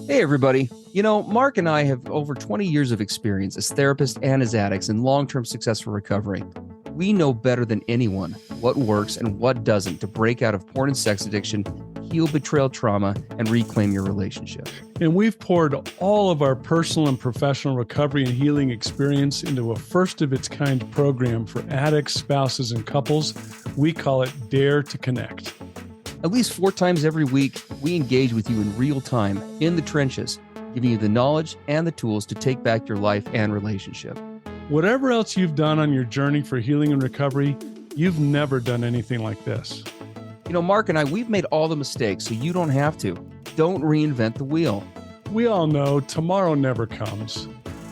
Hey, everybody. Mark and I have over 20 years of experience as therapists and as addicts in long-term successful recovery. We know better than anyone what works and what doesn't to break out of porn and sex addiction, heal betrayal trauma, and reclaim your relationship. And we've poured all of our personal and professional recovery and healing experience into a first-of-its-kind program for addicts, spouses, and couples. We call it Dare to Connect. At least 4 times every week, we engage with you in real time, in the trenches, giving you the knowledge and the tools to take back your life and relationship. Whatever else you've done on your journey for healing and recovery, you've never done anything like this. Mark and I, we've made all the mistakes, so you don't have to. Don't reinvent the wheel. We all know tomorrow never comes.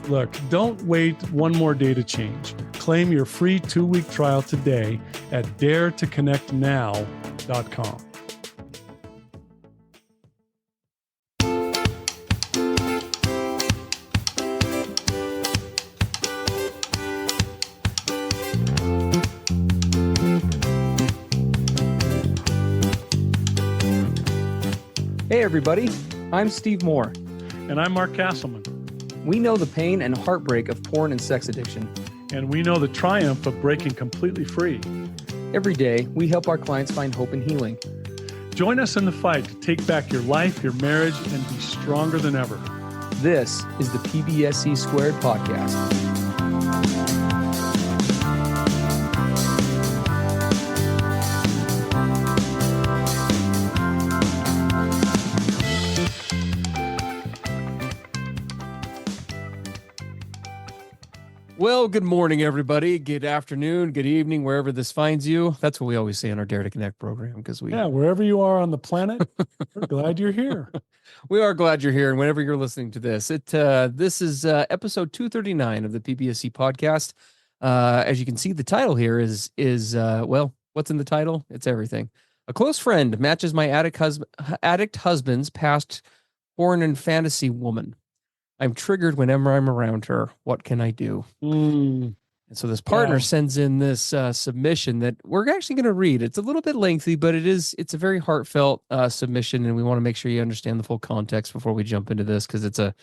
Look, don't wait one more day to change. Claim your free 2-week trial today at daretoconnectnow.com. Hey, everybody. I'm Steve Moore. And I'm Mark Castleman. We know the pain and heartbreak of porn and sex addiction. And we know the triumph of breaking completely free. Every day, we help our clients find hope and healing. Join us in the fight to take back your life, your marriage, and be stronger than ever. This is the PBSC Squared podcast. Well, good morning, everybody. Good afternoon, good evening, wherever this finds you. That's what we always say in our Dare to Connect program, because wherever you are on the planet, we're glad you're here. We are glad you're here, and whenever you're listening to this, this is episode 239 of the PBSC podcast. As you can see, the title here is what's in the title? It's everything. A close friend matches my addict husband's past porn and fantasy woman. I'm triggered whenever I'm around her. What can I do? And so this partner sends in this submission that we're actually going to read. It's a little bit lengthy, but it's a very heartfelt submission, and we want to make sure you understand the full context before we jump into this, because it's a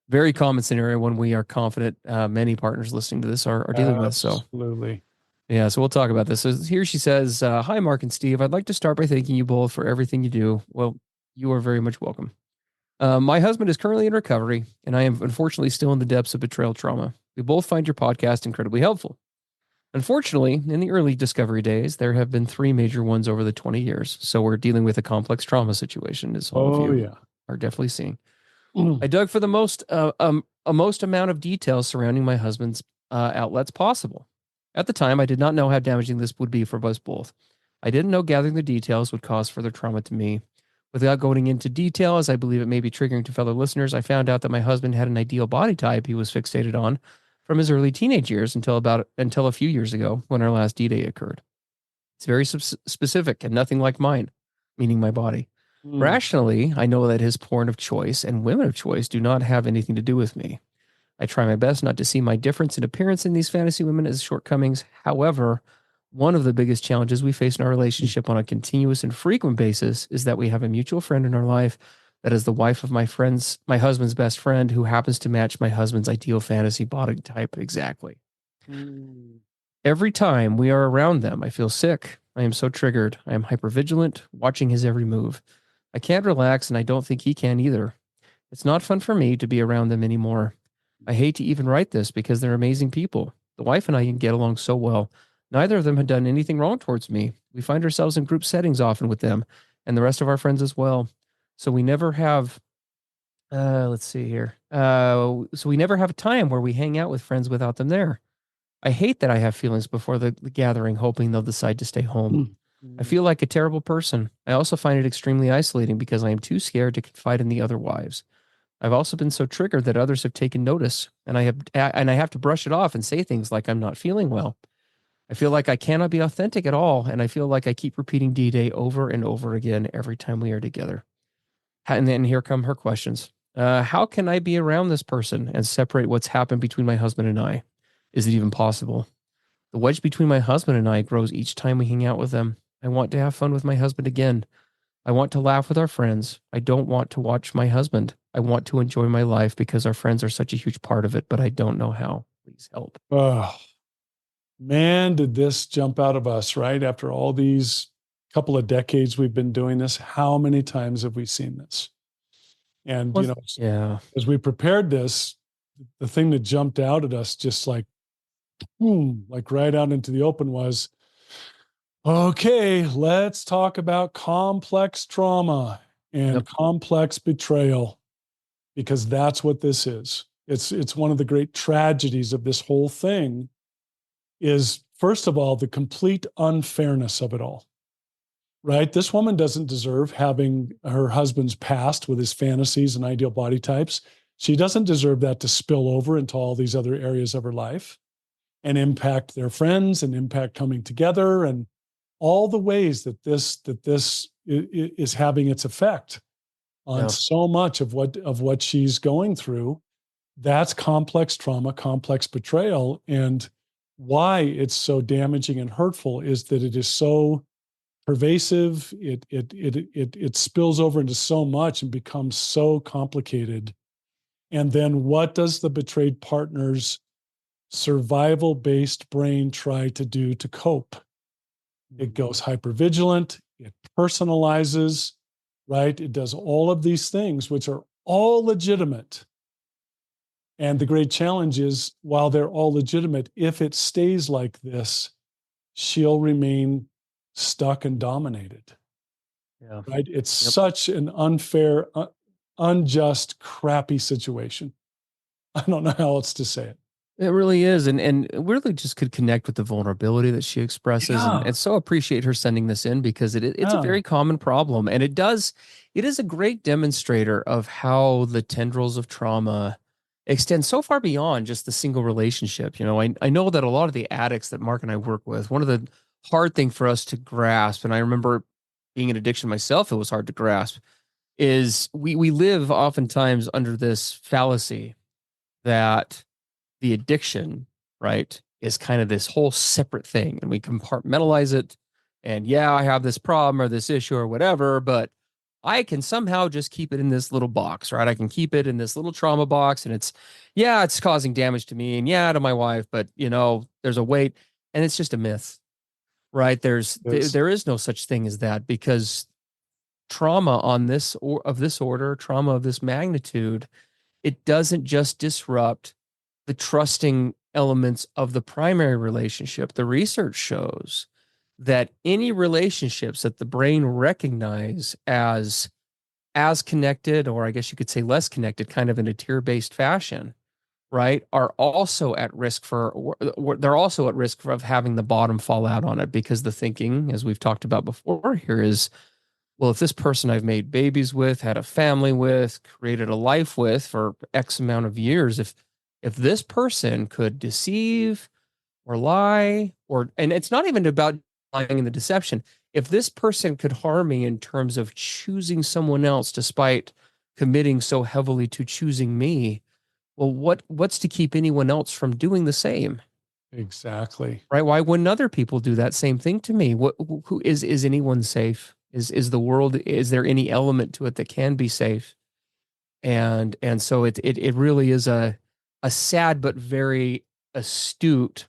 very common scenario when we are confident many partners listening to this are dealing with. So absolutely. Yeah, so we'll talk about this. So here she says, hi, Mark and Steve. I'd like to start by thanking you both for everything you do. Well, you are very much welcome. My husband is currently in recovery, and I am unfortunately still in the depths of betrayal trauma. We both find your podcast incredibly helpful. Unfortunately, in the early discovery days, there have been 3 major ones over the 20 years. So we're dealing with a complex trauma situation, as all of you are definitely seeing. I dug for the most amount of details surrounding my husband's outlets possible. At the time, I did not know how damaging this would be for us both. I didn't know gathering the details would cause further trauma to me. Without going into detail, as I believe it may be triggering to fellow listeners, I found out that my husband had an ideal body type he was fixated on from his early teenage years until a few years ago when our last D-Day occurred. It's very specific and nothing like mine, meaning my body. Rationally, I know that his porn of choice and women of choice do not have anything to do with me. I try my best not to see my difference in appearance in these fantasy women as shortcomings. However, one of the biggest challenges we face in our relationship on a continuous and frequent basis is that we have a mutual friend in our life that is the wife of my husband's best friend, who happens to match my husband's ideal fantasy body type exactly. Every time we are around them, I feel sick. I am so triggered. I am hypervigilant, watching his every move. I can't relax, and I don't think he can either. It's not fun for me to be around them anymore. I hate to even write this because they're amazing people. The wife and I can get along so well. Neither of them had done anything wrong towards me. We find ourselves in group settings often with them and the rest of our friends as well. So we never have, let's see here. So we never have a time where we hang out with friends without them there. I hate that I have feelings before the gathering, hoping they'll decide to stay home. I feel like a terrible person. I also find it extremely isolating because I am too scared to confide in the other wives. I've also been so triggered that others have taken notice, and I have to brush it off and say things like I'm not feeling well. I feel like I cannot be authentic at all, and I feel like I keep repeating D-Day over and over again every time we are together. And then here come her questions. How can I be around this person and separate what's happened between my husband and I? Is it even possible? The wedge between my husband and I grows each time we hang out with them. I want to have fun with my husband again. I want to laugh with our friends. I don't want to watch my husband. I want to enjoy my life because our friends are such a huge part of it, but I don't know how. Please help. Oh, man, did this jump out of us, right? After all these couple of decades we've been doing this, how many times have we seen this? And, Well, yeah. as we prepared this, the thing that jumped out at us just like, boom, like right out into the open was, okay, let's talk about complex trauma and Yep. complex betrayal, because that's what this is. It's one of the great tragedies of this whole thing is, first of all, the complete unfairness of it all, right? This woman doesn't deserve having her husband's past with his fantasies and ideal body types. She doesn't deserve that to spill over into all these other areas of her life and impact their friends and impact coming together and all the ways that this is having its effect on Yeah. so much of what she's going through. That's complex trauma, complex betrayal. And why it's so damaging and hurtful is that it is so pervasive. It spills over into so much and becomes so complicated. And then what does the betrayed partner's survival based brain try to do to cope? It goes hypervigilant, it personalizes, right? It does all of these things, which are all legitimate. And the great challenge is, while they're all legitimate, if it stays like this, she'll remain stuck and dominated, Yeah. right? It's Yep. such an unfair, unjust, crappy situation. I don't know how else to say it. It really is. And we really just could connect with the vulnerability that she expresses Yeah, and so appreciate her sending this in because it's a yeah, very common problem. And it is a great demonstrator of how the tendrils of trauma extend so far beyond just the single relationship. I know that a lot of the addicts that Mark and I work with, one of the hard thing for us to grasp, and I remember being in addiction myself, it was hard to grasp, is we live oftentimes under this fallacy that the addiction, right, is kind of this whole separate thing. And we compartmentalize it. And yeah, I have this problem or this issue or whatever, but I can somehow just keep it in this little box, right? I can keep it in this little trauma box. And yeah, it's causing damage to me and yeah, to my wife, but there's a weight and it's just a myth, right? it's There is no such thing as that because trauma on this or of this order, trauma of this magnitude, it doesn't just disrupt the trusting elements of the primary relationship. The research shows that any relationships that the brain recognize as connected, or I guess you could say less connected, kind of in a tier-based fashion, right, are also at risk they're also at risk of having the bottom fall out on it because the thinking, as we've talked about before here, is well, if this person I've made babies with, had a family with, created a life with for X amount of years, if this person could deceive or lie, and it's not even about lying in the deception, if this person could harm me in terms of choosing someone else despite committing so heavily to choosing me, well, what's to keep anyone else from doing the same? exactly. Right? Why wouldn't other people do that same thing to me? Who is anyone safe? Is the world, is there any element to it that can be safe? And so it really is a sad but very astute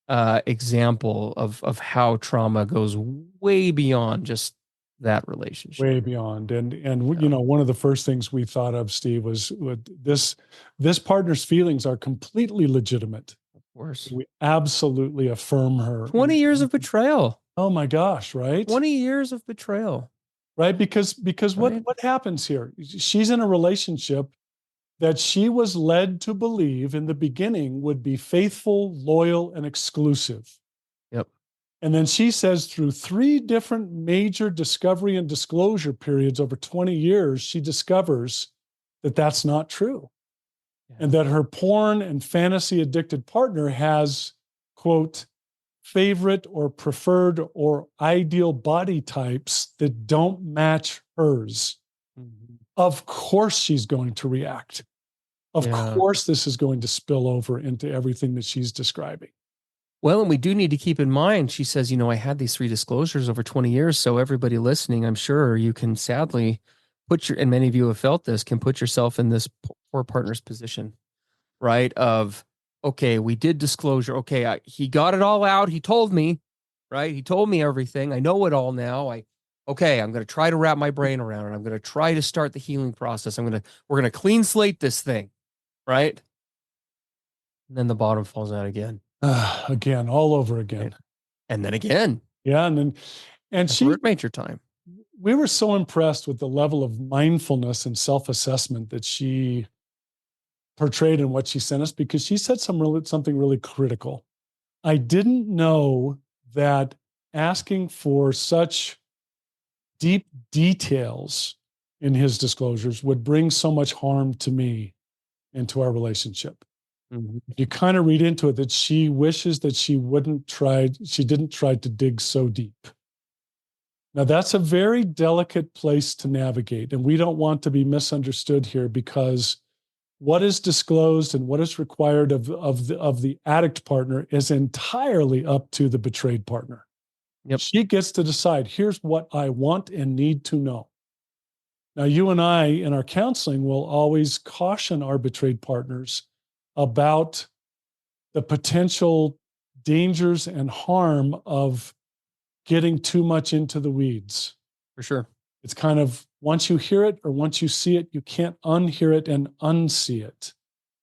example of how trauma goes way beyond just that relationship. Way beyond. And Yeah, one of the first things we thought of, Steve, was this partner's feelings are completely legitimate. of course. We absolutely affirm her. 20 years of betrayal. Oh my gosh, right? 20 years of betrayal, Right? Because right? what happens here? She's in a relationship that she was led to believe in the beginning would be faithful, loyal, and exclusive. Yep. And then she says through three different major discovery and disclosure periods over 20 years, she discovers that that's not true. And Yeah. that her porn and fantasy addicted partner has, quote, favorite or preferred or ideal body types that don't match hers. Mhm. Of course, she's going to react. Of Yeah. course, this is going to spill over into everything that she's describing. Well, and we do need to keep in mind, she says, I had these three disclosures over 20 years. So everybody listening, I'm sure you can sadly and many of you have felt this, can put yourself in this poor partner's position, right? Of, okay, we did disclosure. Okay, he got it all out. He told me, right? He told me everything. I know it all now. Okay, I'm going to try to wrap my brain around it. I'm going to try to start the healing process. We're going to clean slate this thing, right? And then the bottom falls out again. Again, all over Right? again. And then again. Yeah. And That's where she, it made your time. we were so impressed with the level of mindfulness and self-assessment that she portrayed in what she sent us, because she said something really critical. I didn't know that asking for such deep details in his disclosures would bring so much harm to me and to our relationship. Mm-hmm. You kind of read into it that she wishes that she didn't try to dig so deep. Now, that's a very delicate place to navigate, and we don't want to be misunderstood here, because what is disclosed and what is required of the addict partner is entirely up to the betrayed partner. Yep. She gets to decide, here's what I want and need to know. Now, you and I in our counseling will always caution our betrayed partners about the potential dangers and harm of getting too much into the weeds. For sure. It's kind of, once you hear it or once you see it, you can't unhear it and unsee it.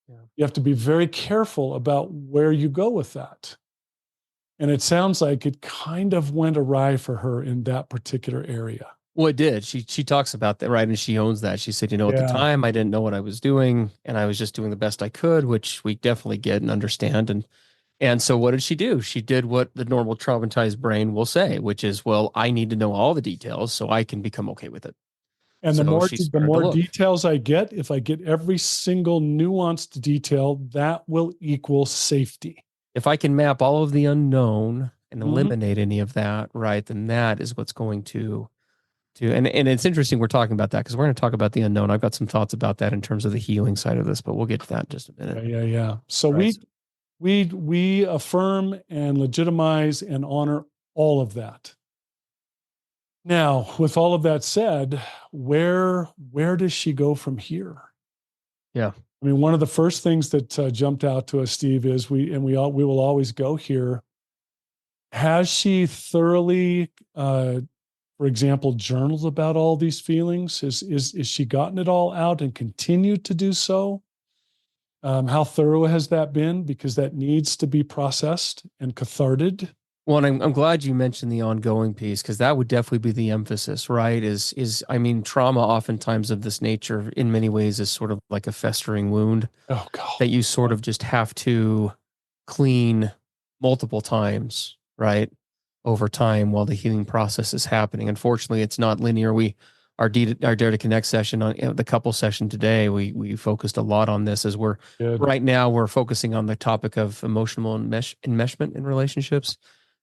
Yeah. You have to be very careful about where you go with that. And it sounds like it kind of went awry for her in that particular area. Well, it did. She talks about that, right? And she owns that. She said, at the time I didn't know what I was doing, and I was just doing the best I could, which we definitely get and understand. And so what did she do? She did what the normal traumatized brain will say, which is, well, I need to know all the details so I can become okay with it. And so the more details I get, if I get every single nuanced detail, that will equal safety. If I can map all of the unknown and eliminate any of that, right, then that is what's going to and it's interesting we're talking about that, because we're going to talk about the unknown. I've got some thoughts about that in terms of the healing side of this, but we'll get to that in just a minute. Yeah. So we affirm and legitimize and honor all of that. Now, with all of that said, where does she go from here? Yeah. I mean, one of the first things that jumped out to us, Steve, is we will always go here. Has she thoroughly, for example, journaled about all these feelings? Is she gotten it all out and continued to do so? How thorough has that been? Because that needs to be processed and catharted. Well, and I'm glad you mentioned the ongoing piece, because that would definitely be the emphasis, right? I mean, trauma oftentimes of this nature in many ways is sort of like a festering wound that you sort of just have to clean multiple times, right? Over time while the healing process is happening. Unfortunately, it's not linear. Our Dare to Connect session on the couple session today, we focused a lot on this, as right now we're focusing on the topic of emotional enmeshment in relationships.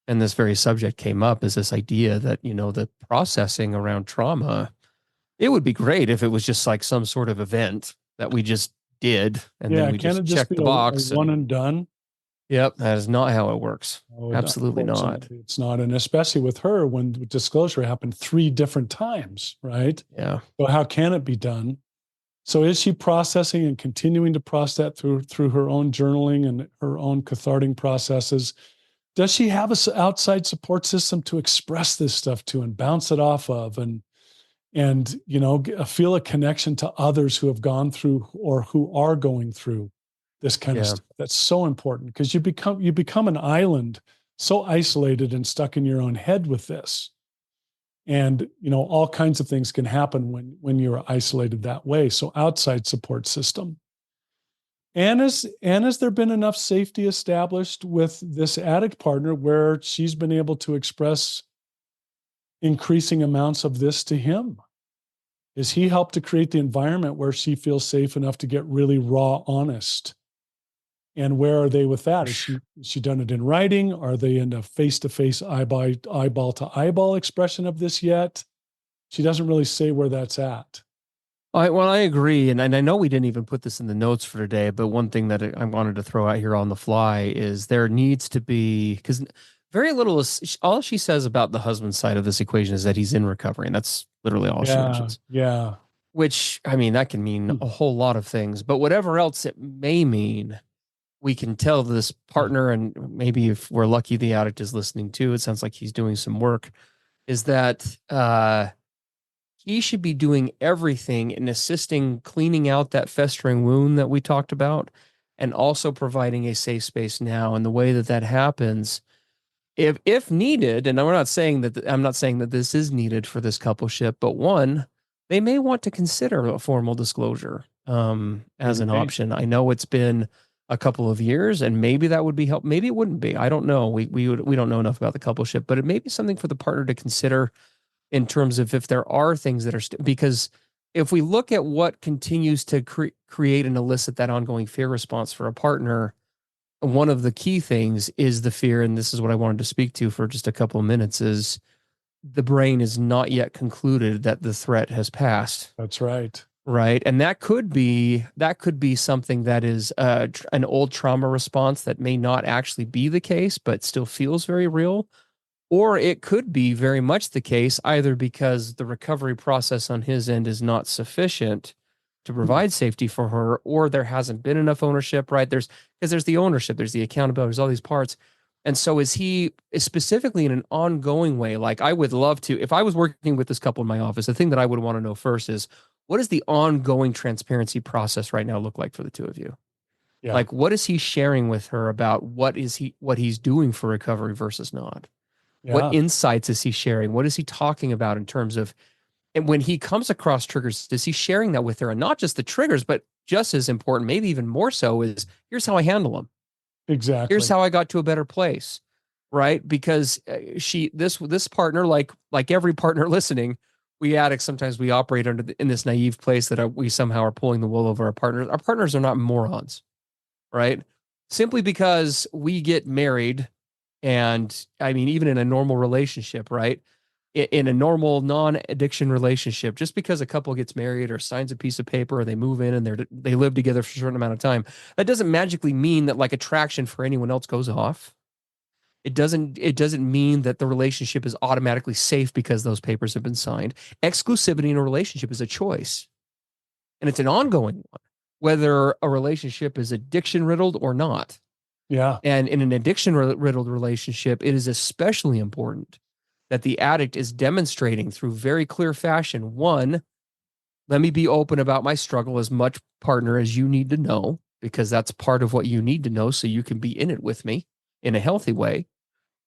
And this very subject came up, is this idea that, the processing around trauma, it would be great if it was just like some sort of event that we just did. And then we just checked the box. One and done. Yep. That is not how it works. Absolutely not. It's not. And especially with her, when disclosure happened 3 different times, right? Yeah. So how can it be done? So is she processing and continuing to process that through her own journaling and her own cathartic processes? Does she have an outside support system to express this stuff to and bounce it off of, and feel a connection to others who have gone through or who are going through this kind of stuff? That's so important, because you become an island, so isolated and stuck in your own head with this. And all kinds of things can happen when you're isolated that way. So outside support system. And has there been enough safety established with this addict partner where she's been able to express increasing amounts of this to him? Has he helped to create the environment where she feels safe enough to get really raw, honest? And where are they with that? Has she done it in writing? Are they in a face-to-face, eyeball to eyeball expression of this yet? She doesn't really say where that's at. I agree. And I know we didn't even put this in the notes for today, but one thing that I wanted to throw out here on the fly is there needs to be, because very little is, all she says about the husband's side of this equation is that he's in recovery. And that's literally all she mentions. Yeah. which, I mean, that can mean a whole lot of things, but whatever else it may mean, we can tell this partner, and maybe if we're lucky, the addict is listening too. It sounds like he's doing some work. Is that he should be doing everything in assisting cleaning out that festering wound that we talked about, and also providing a safe space now. And the way that that happens, if needed, and I'm not saying that this is needed for this coupleship, but one, they may want to consider a formal disclosure as an option. I know it's been a couple of years, and maybe that would be help. Maybe it wouldn't be. I don't know. We don't know enough about the coupleship, but it may be something for the partner to consider in terms of if there are things that are because if we look at what continues to create and elicit that ongoing fear response for a partner, one of the key things is the fear, and this is what I wanted to speak to for just a couple of minutes, is the brain is not yet concluded that the threat has passed. That's right. Right. And that could be something that is an old trauma response that may not actually be the case, but still feels very real. Or it could be very much the case, either because the recovery process on his end is not sufficient to provide safety for her, or there hasn't been enough ownership, right? Because there's the ownership, there's the accountability, there's all these parts. And so is specifically in an ongoing way, like I would love to, if I was working with this couple in my office, the thing that I would want to know first is, what does the ongoing transparency process right now look like for the two of you? Yeah. Like, what is he sharing with her about what he's doing for recovery versus not? Yeah. What insights is he sharing? What is he talking about in terms of, and when he comes across triggers, is he sharing that with her? And not just the triggers, but just as important, maybe even more so, is here's how I handle them. Exactly. Here's how I got to a better place, right? Because this partner, like every partner listening, we addicts, sometimes we operate in this naive place that we somehow are pulling the wool over our partners. Our partners are not morons, right? Simply because we get married, and I mean, even in a normal relationship, right? In a normal non-addiction relationship, just because a couple gets married or signs a piece of paper or they move in and they live together for a certain amount of time, that doesn't magically mean that like attraction for anyone else goes off. It doesn't mean that the relationship is automatically safe because those papers have been signed. Exclusivity in a relationship is a choice, and it's an ongoing one, whether a relationship is addiction riddled or not. Yeah. And in an addiction riddled relationship, it is especially important that the addict is demonstrating through very clear fashion. One, let me be open about my struggle as much, partner, as you need to know, because that's part of what you need to know so you can be in it with me in a healthy way,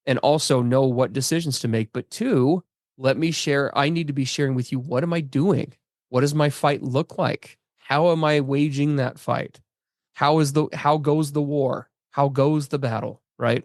and also know what decisions to make. But two, let me share. I need to be sharing with you, what am I doing? What does my fight look like? How am I waging that fight? How goes the war? How goes the battle? Right?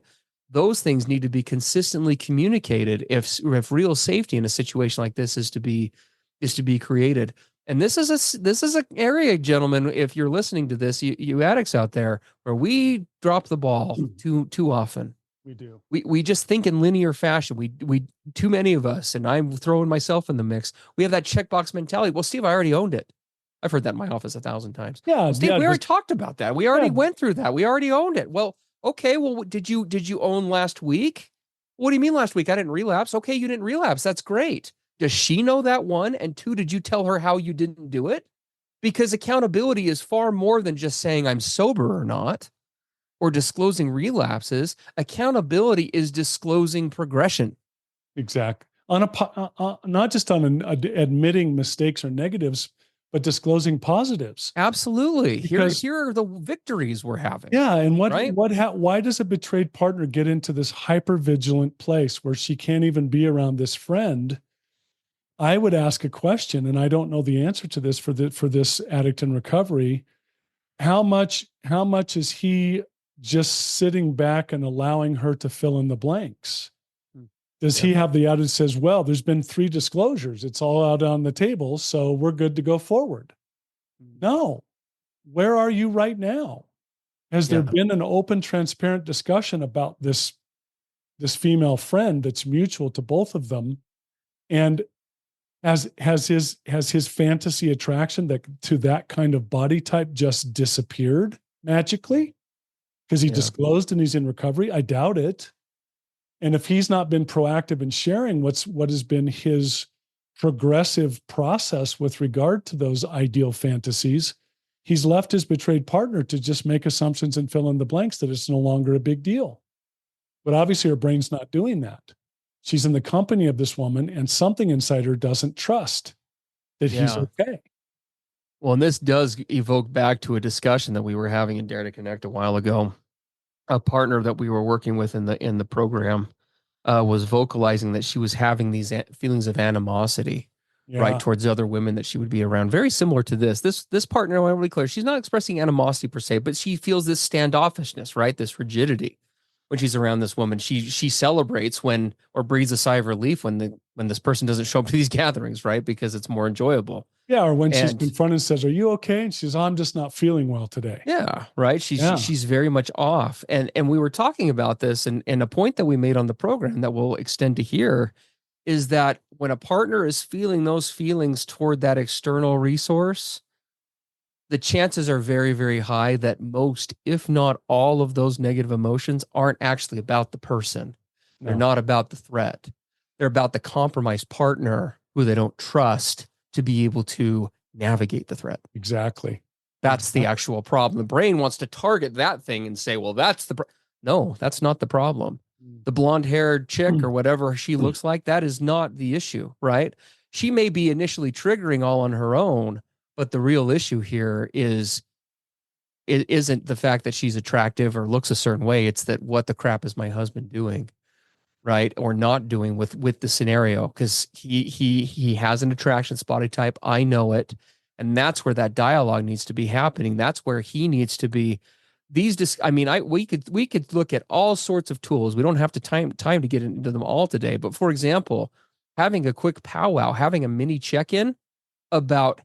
Those things need to be consistently communicated if real safety in a situation like this is to be created. And this is an area, gentlemen, if you're listening to this, you addicts out there, where we drop the ball too often. We do. We just think in linear fashion. We too many of us, and I'm throwing myself in the mix. We have that checkbox mentality. Well, Steve, I already owned it. I've heard that in my office 1,000 times. Yeah, well, Steve, we already talked about that. We already went through that. We already owned it. Well, okay. Well, did you own last week? What do you mean last week? I didn't relapse. Okay, you didn't relapse. That's great. Does she know that, one? And two, did you tell her how you didn't do it? Because accountability is far more than just saying I'm sober or not, or disclosing relapses. Accountability is disclosing progression. Exactly. Not just on admitting mistakes or negatives, but disclosing positives. Absolutely. Here are the victories we're having. Yeah. And why does a betrayed partner get into this hyper-vigilant place where she can't even be around this friend? I would ask a question, and I don't know the answer to this for this addict in recovery. How much is he just sitting back and allowing her to fill in the blanks? Does he have the attitude that says, well, there's been 3 disclosures. It's all out on the table, so we're good to go forward? No. Where are you right now? Has there been an open, transparent discussion about this female friend that's mutual to both of them? And has his fantasy attraction to that kind of body type just disappeared magically because he disclosed and he's in recovery? I doubt it. And if he's not been proactive in sharing what has been his progressive process with regard to those ideal fantasies, he's left his betrayed partner to just make assumptions and fill in the blanks that it's no longer a big deal. But obviously, her brain's not doing that. She's in the company of this woman, and something inside her doesn't trust that he's Yeah. okay. Well, and this does evoke back to a discussion that we were having in Dare to Connect a while ago. A partner that we were working with in the program was vocalizing that she was having these feelings of animosity, right, Yeah. towards other women that she would be around. Very similar to this. This partner, I want to be clear, she's not expressing animosity per se, but she feels this standoffishness, right, this rigidity when she's around this woman. She celebrates when or breathes a sigh of relief when this person doesn't show up to these gatherings, right, because it's more enjoyable. Yeah. Or when she's And confronted and says, "Are you okay?" And she says, "I'm just not feeling well today." yeah, right. Yeah. She's very much off. And we were talking about this, and a point that we made on the program that we'll extend to here is that when a partner is feeling those feelings toward that external resource, the chances are very, very high that most, if not all, of those negative emotions aren't actually about the person. They're No, not about the threat. They're about the compromised partner who they don't trust to be able to navigate the threat. exactly. That's the actual problem. The brain wants to target that thing and say, well, that's no, that's not the problem. The blonde haired chick or whatever she looks like, that is not the issue, right? She may be initially triggering all on her own, but the real issue here is it isn't the fact that she's attractive or looks a certain way. It's that what the crap is my husband doing, right, or not doing with the scenario, because he has an attraction spotty type. I know it, and that's where that dialogue needs to be happening. That's where he needs to be. I mean, we could look at all sorts of tools. We don't have to time to get into them all today. But for example, having a quick powwow, having a mini check in about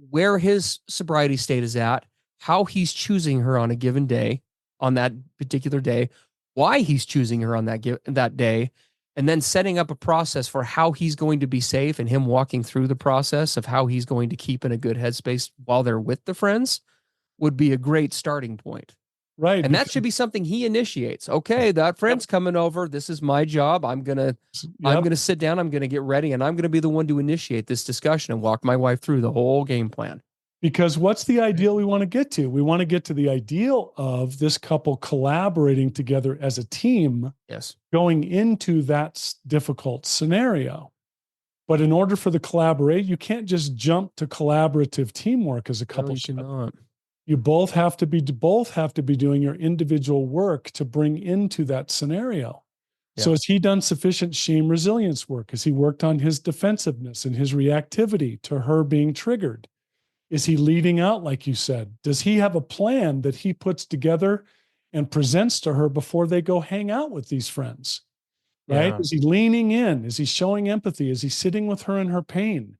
where his sobriety state is at, how he's choosing her on a given day, on that particular day, why he's choosing her on that day, and then setting up a process for how he's going to be safe and him walking through the process of how he's going to keep in a good headspace while they're with the friends would be a great starting point. Right. And that should be something he initiates. Okay, that friend's coming over. This is my job. I'm gonna sit down. I'm gonna get ready, and I'm gonna be the one to initiate this discussion and walk my wife through the whole game plan. Because what's the ideal we want to get to? We want to get to the ideal of this couple collaborating together as a team, Yes, going into that difficult scenario. But in order for the collaborate, you can't just jump to collaborative teamwork as a no, couple. you cannot. You both have to be doing your individual work to bring into that scenario. Yeah. So has he done sufficient shame resilience work? Has he worked on his defensiveness and his reactivity to her being triggered? Is he leading out, like you said? Does he have a plan that he puts together and presents to her before they go hang out with these friends? Right? Yeah. Is he leaning in? Is he showing empathy? Is he sitting with her in her pain?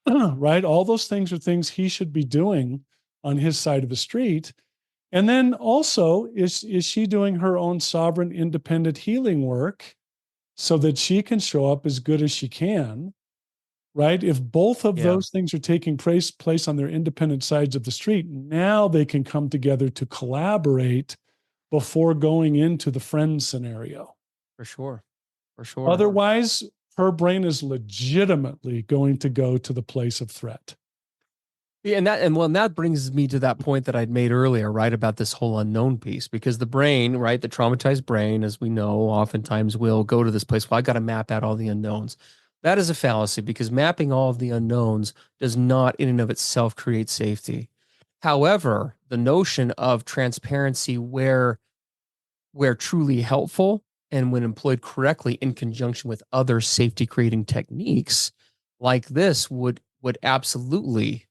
Right? All those things are things he should be doing on his side of the street. And then also, is she doing her own sovereign, independent healing work so that she can show up as good as she can? Right? If both of those things are taking place on their independent sides of the street, now they can come together to collaborate before going into the friend scenario. For sure. For sure. Otherwise, her brain is legitimately going to go to the place of threat. Yeah, and that brings me to that point that I'd made earlier, right, about this whole unknown piece, because the brain, right, the traumatized brain, as we know, oftentimes will go to this place. Well, I got to map out all the unknowns. That is a fallacy, because mapping all of the unknowns does not, in and of itself, create safety. However, the notion of transparency, where truly helpful and when employed correctly in conjunction with other safety creating techniques like this, would absolutely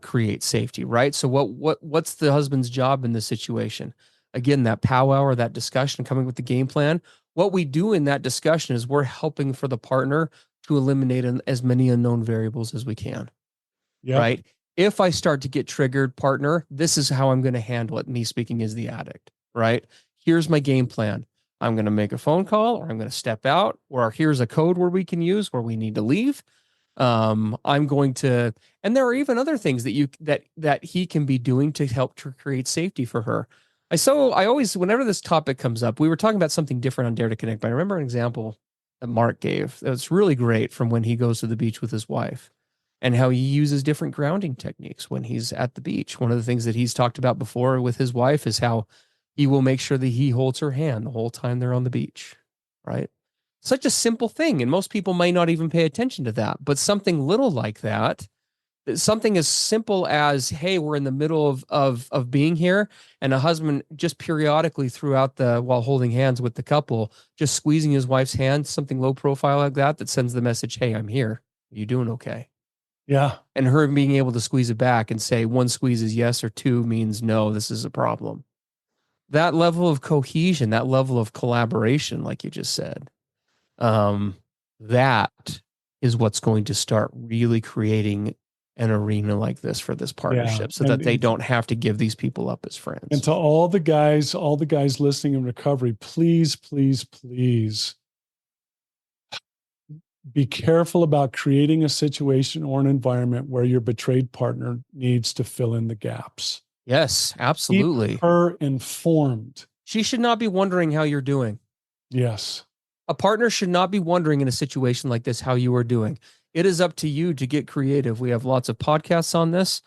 create safety, right? So what's the husband's job in this situation? Again, that powwow or that discussion, coming with the game plan. What we do in that discussion is we're helping for the partner to eliminate as many unknown variables as we can, Yep. right? If I start to get triggered, partner, this is how I'm going to handle it. Me speaking as the addict, right? Here's my game plan. I'm going to make a phone call, or I'm going to step out, or here's a code where we can use where we need to leave. I'm going to, and there are even other things that he can be doing to help to create safety for her. I always, whenever this topic comes up, we were talking about something different on Dare to Connect, but I remember an example that Mark gave. It's really great from when he goes to the beach with his wife and how he uses different grounding techniques when he's at the beach. One of the things that he's talked about before with his wife is how he will make sure that he holds her hand the whole time they're on the beach, right? Such a simple thing. And most people may not even pay attention to that, but something little like that, something as simple as, hey, we're in the middle of being here, and a husband just periodically throughout the while holding hands with the couple, just squeezing his wife's hand, something low profile like that, that sends the message, hey, I'm here. Are you doing okay? Yeah. And her being able to squeeze it back and say one squeeze is yes or two means no, this is a problem. That level of cohesion, that level of collaboration, like you just said, um, that is what's going to start really creating an arena like this for this Yeah. partnership so that they don't have to give these people up as friends. And to all the guys listening in recovery, please, please, please be careful about creating a situation or an environment where your betrayed partner needs to fill in the gaps. Yes, absolutely. Keep her informed. She should not be wondering how you're doing. Yes. A partner should not be wondering in a situation like this how you are doing. It is up to you to get creative. We have lots of podcasts on this.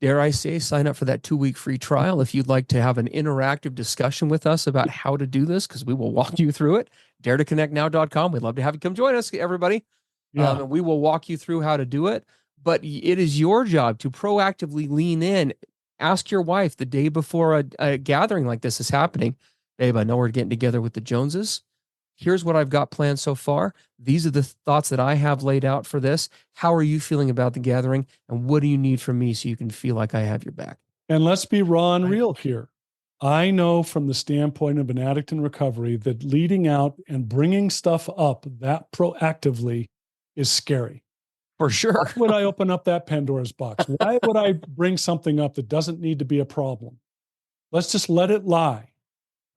Dare I say, sign up for that 2-week free trial if you'd like to have an interactive discussion with us about how to do this, because we will walk you through it. DareToConnectNow.com. We'd love to have you come join us, everybody. Yeah. And we will walk you through how to do it. But it is your job to proactively lean in. Ask your wife the day before a gathering like this is happening, babe, I know we're getting together with the Joneses. Here's what I've got planned so far. These are the thoughts that I have laid out for this. How are you feeling about the gathering? And what do you need from me so you can feel like I have your back? And let's be raw and real here. I know from the standpoint of an addict in recovery that leading out and bringing stuff up that proactively is scary. For sure. Why would I open up that Pandora's box? Why would I bring something up that doesn't need to be a problem? Let's just let it lie.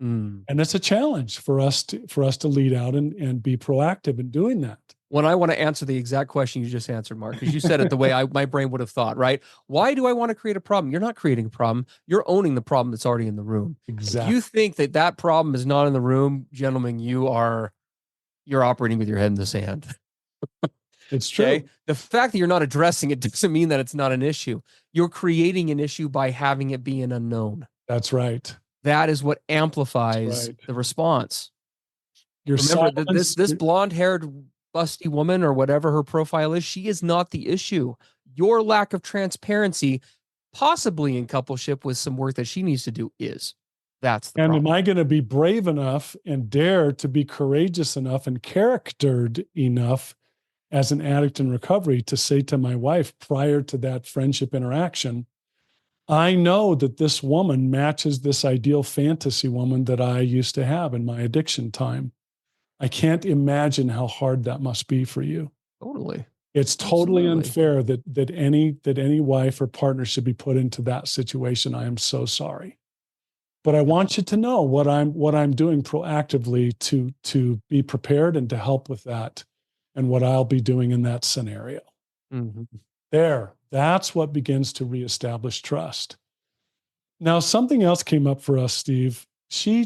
And it's a challenge for us to lead out and be proactive in doing that. When I want to answer the exact question you just answered, Mark, because you said it the way my brain would have thought, right? Why do I want to create a problem? You're not creating a problem. You're owning the problem that's already in the room. Exactly. If you think that problem is not in the room, gentlemen, you're operating with your head in the sand. It's true. Okay? The fact that you're not addressing it doesn't mean that it's not an issue. You're creating an issue by having it be an unknown. That's right. That is what amplifies the response. Remember, this blonde-haired, busty woman or whatever her profile is, she is not the issue. Your lack of transparency, possibly in coupleship with some work that she needs to do, is. That's the problem. Am I going to be brave enough and dare to be courageous enough and charactered enough as an addict in recovery to say to my wife prior to that friendship interaction, I know that this woman matches this ideal fantasy woman that I used to have in my addiction time. I can't imagine how hard that must be for you. Totally. It's totally unfair that any wife or partner should be put into that situation. I am so sorry. But I want you to know what I'm doing proactively to be prepared and to help with that, and what I'll be doing in that scenario. That's what begins to reestablish trust. Now, something else came up for us, Steve. She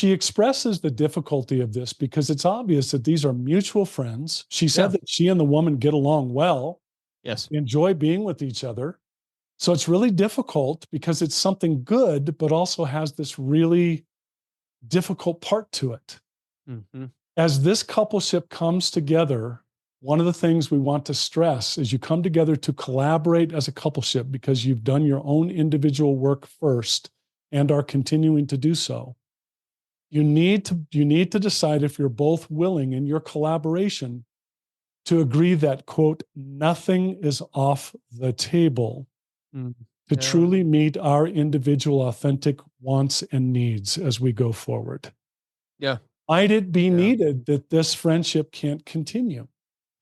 expresses the difficulty of this because it's obvious that these are mutual friends. She said that she and the woman get along well. Yes. Enjoy being with each other. So it's really difficult because it's something good, but also has this really difficult part to it. As this coupleship comes together, one of the things we want to stress is you come together to collaborate as a coupleship because you've done your own individual work first and are continuing to do so. You need to decide if you're both willing in your collaboration to agree that, quote, nothing is off the table to truly meet our individual authentic wants and needs as we go forward. Yeah. Might it be needed that this friendship can't continue?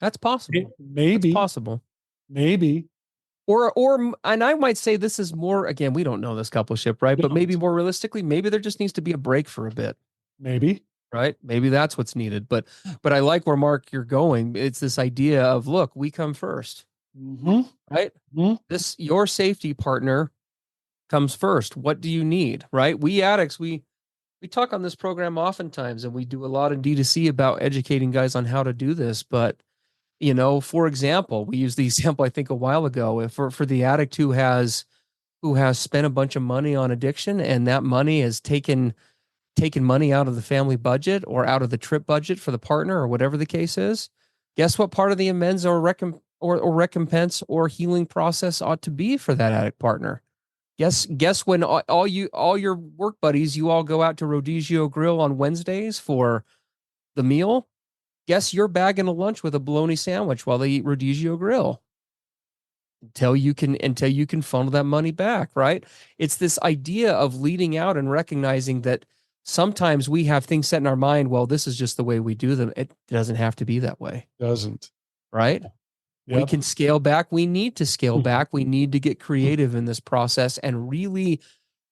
That's possible. Maybe. That's possible. Maybe. Or, and I might say this is more, again, we don't know this coupleship, right? But maybe more realistically, maybe there just needs to be a break for a bit. Maybe. Right? Maybe that's what's needed. But I like where, Mark, you're going. It's this idea of, look, we come first. Right? Your safety partner comes first. What do you need? Right? We addicts, we We talk on this program oftentimes, and we do a lot of D2C about educating guys on how to do this. But, for example, we used the example, I think, a while ago, if for the addict who has spent a bunch of money on addiction, and that money has taken money out of the family budget or out of the trip budget for the partner or whatever the case is. Guess what part of the amends or recompense or healing process ought to be for that addict partner? Guess when all your work buddies, you all go out to Rodizio Grill on Wednesdays for the meal. Guess you're bagging a lunch with a bologna sandwich while they eat Rodizio Grill until you can funnel that money back, right? It's this idea of leading out and recognizing that sometimes we have things set in our mind, well, this is just the way we do them. It doesn't have to be that way, Doesn't. right? We Yep. can scale back. We need to scale back. We need to get creative in this process and really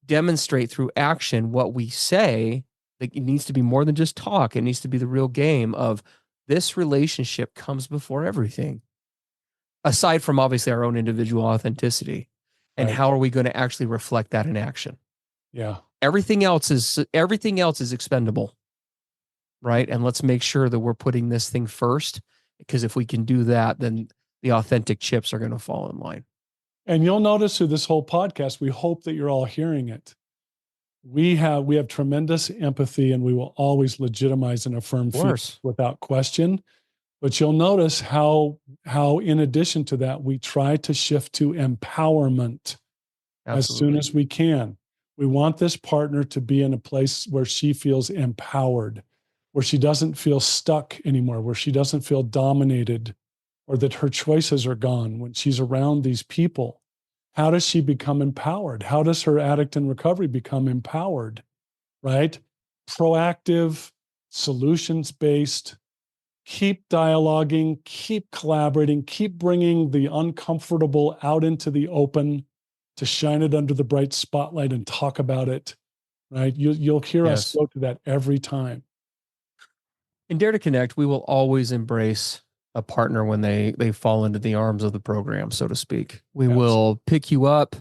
demonstrate through action what we say. That it needs to be more than just talk. It needs to be the real game of this relationship comes before everything, aside from obviously our own individual authenticity. And Right. how are we going to actually reflect that in action? Yeah. Everything else is expendable, right? And let's make sure that we're putting this thing first, because if we can do that, then the authentic chips are going to fall in line. And you'll notice through this whole podcast, we hope that you're all hearing it. We have tremendous empathy, and we will always legitimize and affirm feelings without question. But you'll notice how in addition to that, we try to shift to empowerment as soon as we can. We want this partner to be in a place where she feels empowered, where she doesn't feel stuck anymore, where she doesn't feel dominated, or that her choices are gone when she's around these people. How does she become empowered? How does her addict in recovery become empowered, right? Proactive, solutions-based, keep dialoguing, keep collaborating, keep bringing the uncomfortable out into the open to shine it under the bright spotlight and talk about it, right? You'll hear us go to that every time. In Dare to Connect, we will always embrace a partner when they fall into the arms of the program, so to speak. We will pick you up,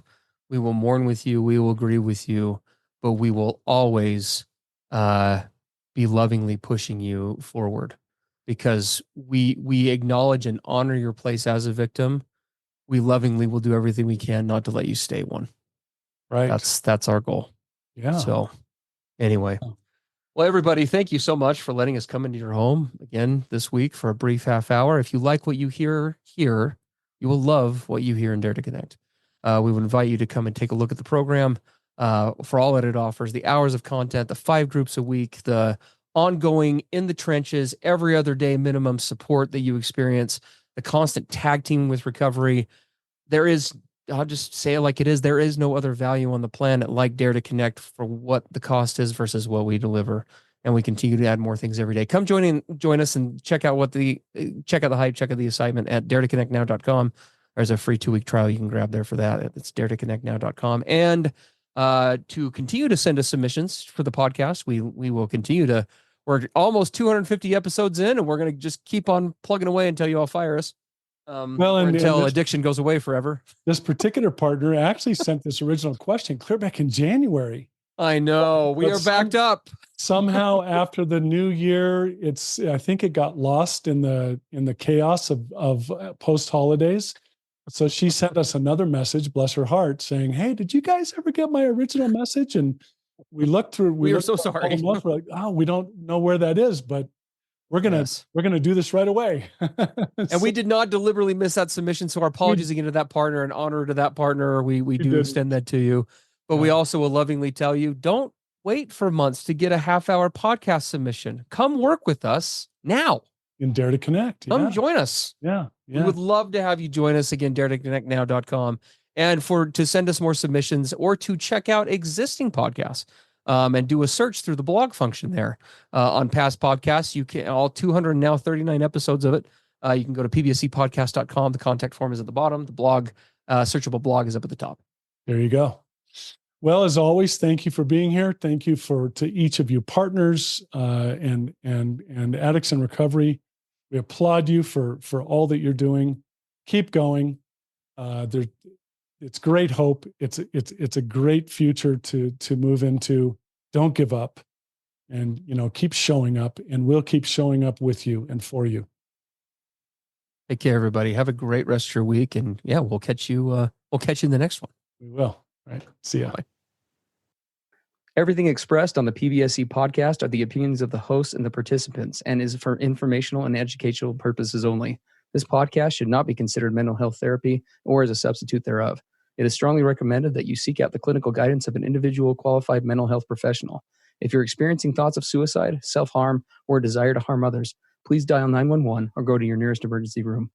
we will mourn with you, we will agree with you, but we will always be lovingly pushing you forward, because we acknowledge and honor your place as a victim. We lovingly will do everything we can not to let you stay one. Right. That's our goal. Yeah. So anyway. Well, everybody, thank you so much for letting us come into your home again this week for a brief half hour. If you like what you hear here, you will love what you hear in Dare to Connect. We would invite you to come and take a look at the program for all that it offers, the hours of content, the 5 groups a week, the ongoing in the trenches, every other day minimum support that you experience, the constant tag team with recovery. I'll just say it like it is. There is no other value on the planet like Dare to Connect for what the cost is versus what we deliver. And we continue to add more things every day. Come join us and check out the hype, check out the assignment at daretoconnectnow.com. There's a free 2-week trial you can grab there for that. It's daretoconnectnow.com. And to continue to send us submissions for the podcast, we will continue to, we're almost 250 episodes in, and we're going to just keep on plugging away until you all fire us. Until addiction goes away forever. This particular partner actually sent this original question clear back in January. I know. We are backed up. Somehow after the new year, I think it got lost in the chaos of post holidays. So she sent us another message, bless her heart, saying, "Hey, did you guys ever get my original message?" And we looked through. We are so sorry. We're like, oh, we don't know where that is, but we're gonna do this right away. And we did not deliberately miss that submission. So our apologies again to that partner and honor to that partner. We do extend that to you. But we also will lovingly tell you, don't wait for months to get a half-hour podcast submission. Come work with us now. In Dare to Connect. Come join us. Yeah. We would love to have you join us again, daretoconnectnow.com. And to send us more submissions or to check out existing podcasts. And do a search through the blog function there on past podcasts. You can all 239 episodes of it. You can go to pbscpodcast.com. The contact form is at the bottom. The blog, searchable blog, is up at the top. There you go. Well, as always, thank you for being here. Thank you to each of you partners and addicts in recovery. We applaud you for all that you're doing. Keep going. It's great hope. It's a great future to move into. Don't give up. and, keep showing up, and we'll keep showing up with you and for you. Take care, everybody. Have a great rest of your week. And yeah, we'll catch you in the next one. We will. All right. See ya. Bye. Everything expressed on the PBSE podcast are the opinions of the hosts and the participants and is for informational and educational purposes only. This podcast should not be considered mental health therapy or as a substitute thereof. It is strongly recommended that you seek out the clinical guidance of an individual qualified mental health professional. If you're experiencing thoughts of suicide, self-harm, or a desire to harm others, please dial 911 or go to your nearest emergency room.